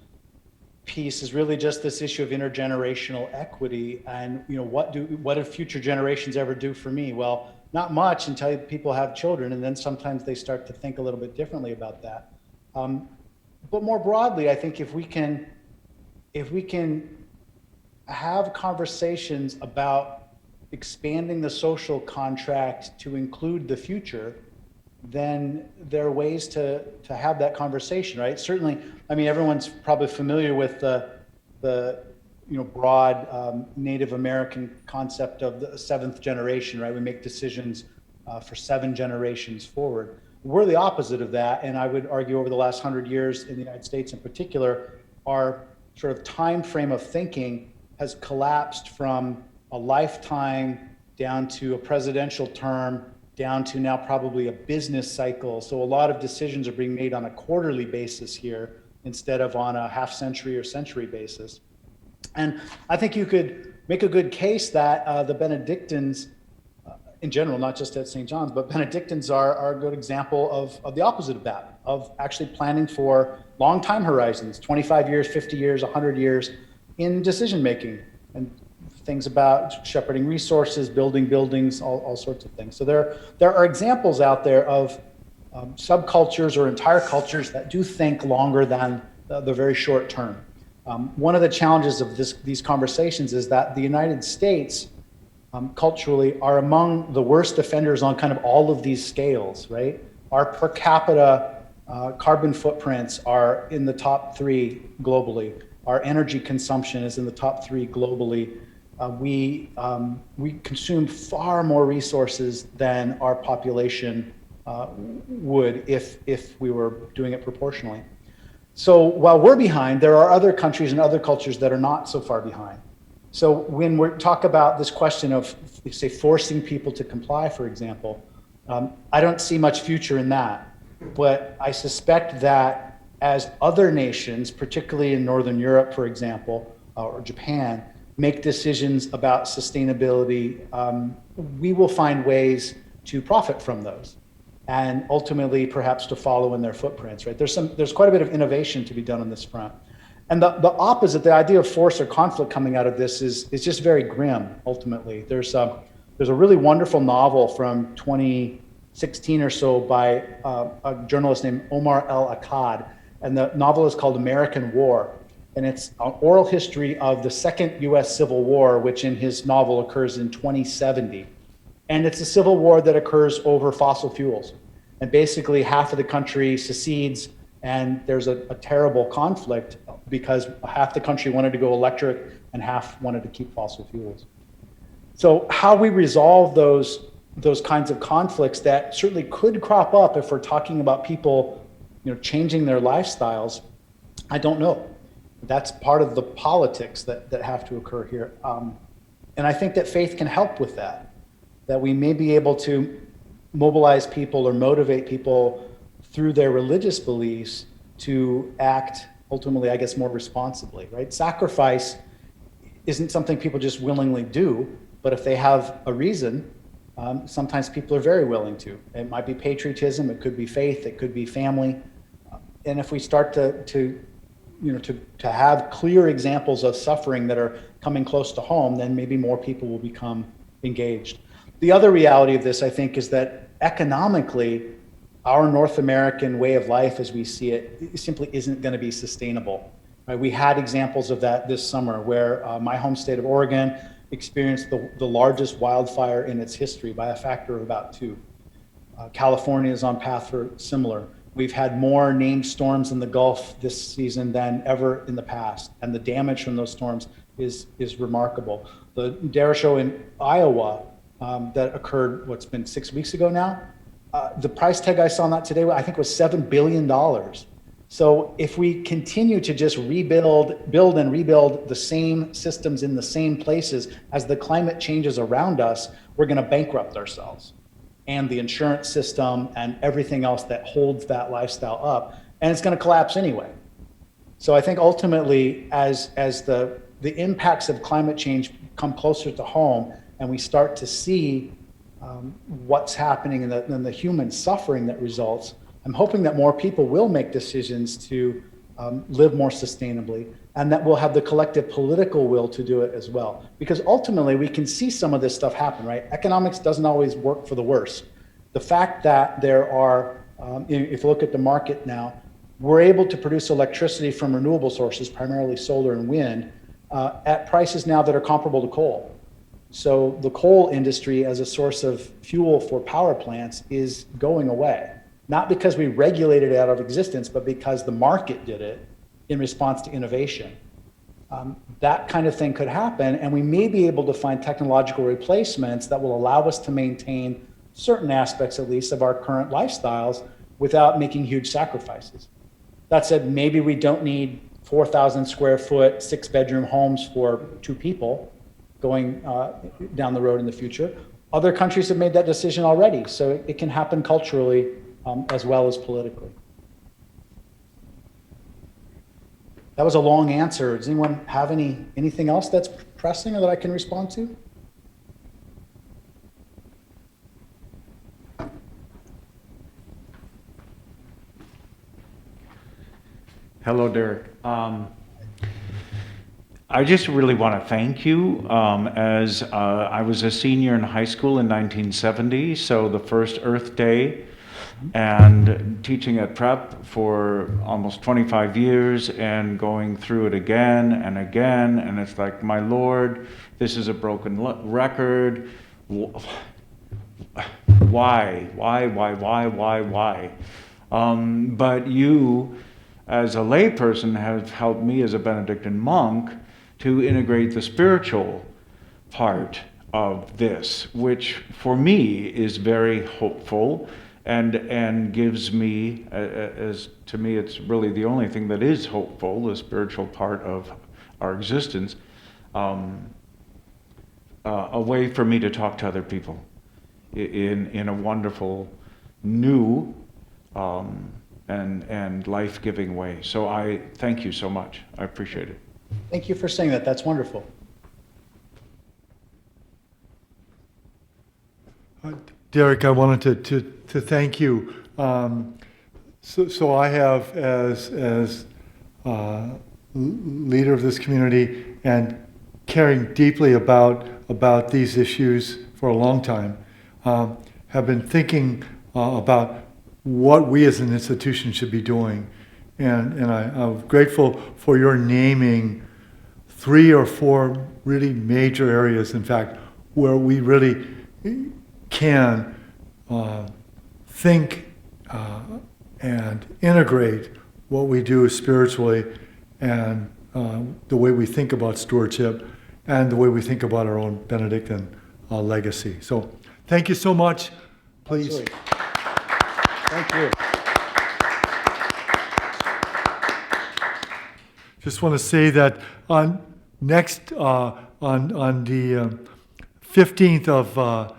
piece is really just this issue of intergenerational equity, and what do future generations ever do for me? Well, not much until people have children, and then sometimes they start to think a little bit differently about that. But more broadly, I think if we can have conversations about expanding the social contract to include the future, then there are ways to have that conversation, right? Certainly, I mean, everyone's probably familiar with the broad Native American concept of the seventh generation, right? We make decisions for 7 generations forward. We're the opposite of that, and I would argue over the last 100 years in the United States in particular, our sort of time frame of thinking has collapsed from a lifetime down to a presidential term, down to now probably a business cycle. So a lot of decisions are being made on a quarterly basis here instead of on a half century or century basis. And I think you could make a good case that the Benedictines in general, not just at St. John's, but Benedictines are a good example of the opposite of that, of actually planning for long time horizons, 25 years, 50 years, 100 years in decision making, and things about shepherding resources, building buildings, all sorts of things. So there are examples out there of subcultures or entire cultures that do think longer than the very short term. One of the challenges of these conversations is that the United States culturally are among the worst offenders on kind of all of these scales, right? Our per capita carbon footprints are in the top 3 globally. Our energy consumption is in the top 3 globally. We consume far more resources than our population would if we were doing it proportionally. So while we're behind, there are other countries and other cultures that are not so far behind. So when we talk about this question of, say, forcing people to comply, for example, I don't see much future in that. But I suspect that as other nations, particularly in Northern Europe, for example, or Japan, make decisions about sustainability, we will find ways to profit from those, and ultimately perhaps to follow in their footprints, right? There's quite a bit of innovation to be done on this front. And the opposite, the idea of force or conflict coming out of this is just very grim, ultimately. There's a really wonderful novel from 2016 or so by a journalist named Omar El-Akkad, and the novel is called American War. And it's an oral history of the Second US Civil War, which in his novel occurs in 2070. And it's a civil war that occurs over fossil fuels. And basically half of the country secedes, and there's a terrible conflict because half the country wanted to go electric and half wanted to keep fossil fuels. So how we resolve those kinds of conflicts that certainly could crop up if we're talking about people, changing their lifestyles, I don't know. That's part of the politics that have to occur here. And I think that faith can help with that we may be able to mobilize people or motivate people through their religious beliefs to act ultimately, I guess, more responsibly, right? Sacrifice isn't something people just willingly do, but if they have a reason, sometimes people are very willing to. It might be patriotism, it could be faith, it could be family. And if we start to have clear examples of suffering that are coming close to home, then maybe more people will become engaged. The other reality of this, I think, is that economically, our North American way of life as we see it simply isn't going to be sustainable. Right? We had examples of that this summer where my home state of Oregon experienced the largest wildfire in its history by a factor of about 2. California is on path for similar. We've had more named storms in the Gulf this season than ever in the past, and the damage from those storms is remarkable. The derecho in Iowa that occurred, what's been 6 weeks ago now, the price tag I saw on that today, I think was $7 billion. So if we continue to just build and rebuild the same systems in the same places as the climate changes around us, we're going to bankrupt ourselves and the insurance system and everything else that holds that lifestyle up, and it's going to collapse anyway. So I think ultimately, as the impacts of climate change come closer to home, and we start to see what's happening and the human suffering that results, I'm hoping that more people will make decisions to live more sustainably, and that we'll have the collective political will to do it as well. Because ultimately, we can see some of this stuff happen, right? Economics doesn't always work for the worse. The fact that there are, if you look at the market now, we're able to produce electricity from renewable sources, primarily solar and wind, at prices now that are comparable to coal. So the coal industry as a source of fuel for power plants is going away. Not because we regulated it out of existence, but because the market did it in response to innovation. That kind of thing could happen, and we may be able to find technological replacements that will allow us to maintain certain aspects, at least, of our current lifestyles without making huge sacrifices. That said, maybe we don't need 4,000 square foot, 6-bedroom homes for 2 people going down the road in the future. Other countries have made that decision already, so it can happen culturally as well as politically. That was a long answer. Does anyone have anything else that's pressing or that I can respond to? Hello, Derek. I just really want to thank you. As I was a senior in high school in 1970, so the first Earth Day and teaching at Prep for almost 25 years and going through it again and again. And it's like, my Lord, this is a broken record. Why? But you, as a layperson, have helped me as a Benedictine monk to integrate the spiritual part of this, which for me is very hopeful and gives me, as to me, it's really the only thing that is hopeful, the spiritual part of our existence, a way for me to talk to other people in a wonderful, new, and life-giving way. So I thank you so much. I appreciate it. Thank you for saying that. That's wonderful. Derek, I wanted to thank you. So I have, as leader of this community and caring deeply about these issues for a long time, have been thinking about what we as an institution should be doing. And I'm grateful for your naming 3 or 4 really major areas, in fact, where we really can think and integrate what we do spiritually and the way we think about stewardship and the way we think about our own Benedictine legacy. So thank you so much. Please. Absolutely. Thank you. Just want to say that on next on the 15th of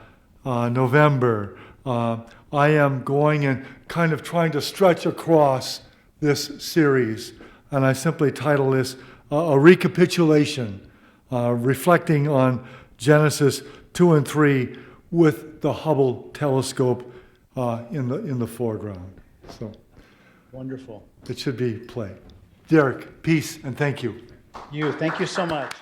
November, I am going and kind of trying to stretch across this series, and I simply title this a recapitulation, reflecting on Genesis 2 and 3 with the Hubble telescope in the foreground. So Wonderful. it should be played. Derek, peace and thank you. Thank you so much.